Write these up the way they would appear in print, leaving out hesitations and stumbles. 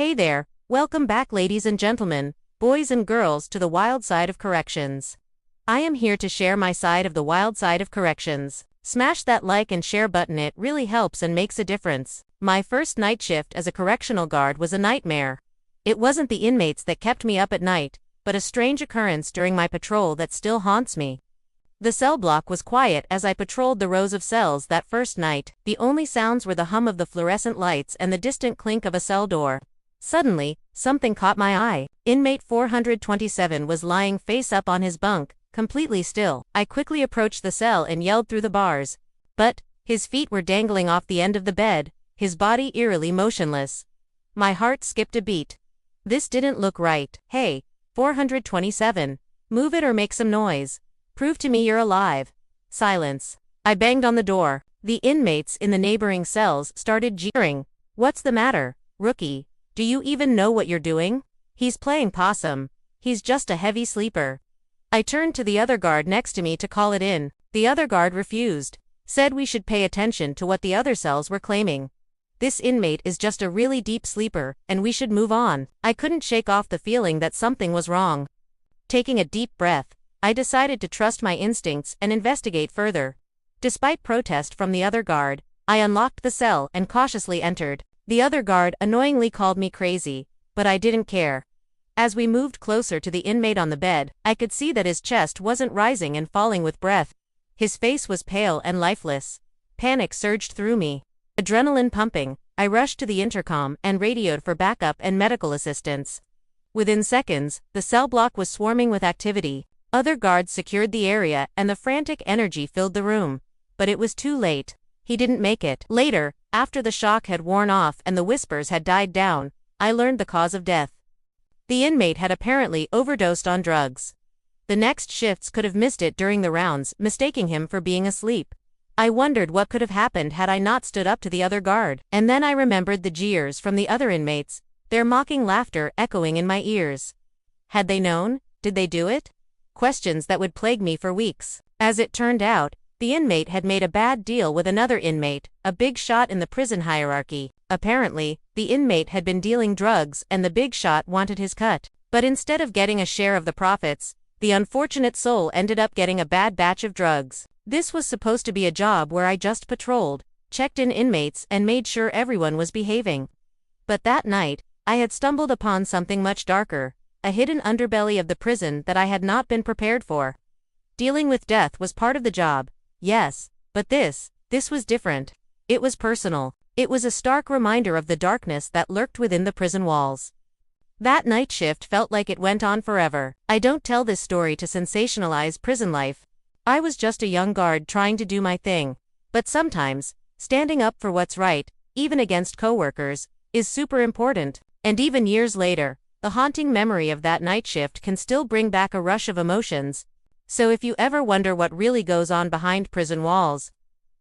Hey there, welcome back ladies and gentlemen, boys and girls to the Wild Side of Corrections. I am here to share my side of the Wild Side of Corrections. Smash that like and share button, it really helps and makes a difference. My first night shift as a correctional guard was a nightmare. It wasn't the inmates that kept me up at night, but a strange occurrence during my patrol that still haunts me. The cell block was quiet as I patrolled the rows of cells that first night. The only sounds were the hum of the fluorescent lights and the distant clink of a cell door. Suddenly, something caught my eye. Inmate 427 was lying face up on his bunk, completely still. I quickly approached the cell and yelled through the bars. But his feet were dangling off the end of the bed, his body eerily motionless. My heart skipped a beat. This didn't look right. Hey, 427. Move it or make some noise. Prove to me you're alive. Silence. I banged on the door. The inmates in the neighboring cells started jeering. What's the matter, rookie? Do you even know what you're doing? He's playing possum. He's just a heavy sleeper. I turned to the other guard next to me to call it in. The other guard refused. Said we should pay attention to what the other cells were claiming. This inmate is just a really deep sleeper, and we should move on. I couldn't shake off the feeling that something was wrong. Taking a deep breath, I decided to trust my instincts and investigate further. Despite protest from the other guard, I unlocked the cell and cautiously entered. The other guard annoyingly called me crazy, but I didn't care. As we moved closer to the inmate on the bed, I could see that his chest wasn't rising and falling with breath. His face was pale and lifeless. Panic surged through me. Adrenaline pumping, I rushed to the intercom and radioed for backup and medical assistance. Within seconds, the cell block was swarming with activity. Other guards secured the area and the frantic energy filled the room. But it was too late. He didn't make it. Later, after the shock had worn off and the whispers had died down, I learned the cause of death. The inmate had apparently overdosed on drugs. The next shifts could have missed it during the rounds, mistaking him for being asleep. I wondered what could have happened had I not stood up to the other guard. And then I remembered the jeers from the other inmates, their mocking laughter echoing in my ears. Had they known? Did they do it? Questions that would plague me for weeks. As it turned out, the inmate had made a bad deal with another inmate, a big shot in the prison hierarchy. Apparently, the inmate had been dealing drugs and the big shot wanted his cut. But instead of getting a share of the profits, the unfortunate soul ended up getting a bad batch of drugs. This was supposed to be a job where I just patrolled, checked in inmates and made sure everyone was behaving. But that night, I had stumbled upon something much darker, a hidden underbelly of the prison that I had not been prepared for. Dealing with death was part of the job. Yes, but this was different. It was personal. It was a stark reminder of the darkness that lurked within the prison walls. That night shift felt like it went on forever. I don't tell this story to sensationalize prison life. I was just a young guard trying to do my thing. But sometimes, standing up for what's right, even against coworkers, is super important. And even years later, the haunting memory of that night shift can still bring back a rush of emotions. So if you ever wonder what really goes on behind prison walls,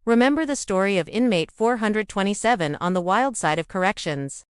remember the story of inmate 427 on the Wild Side of Corrections.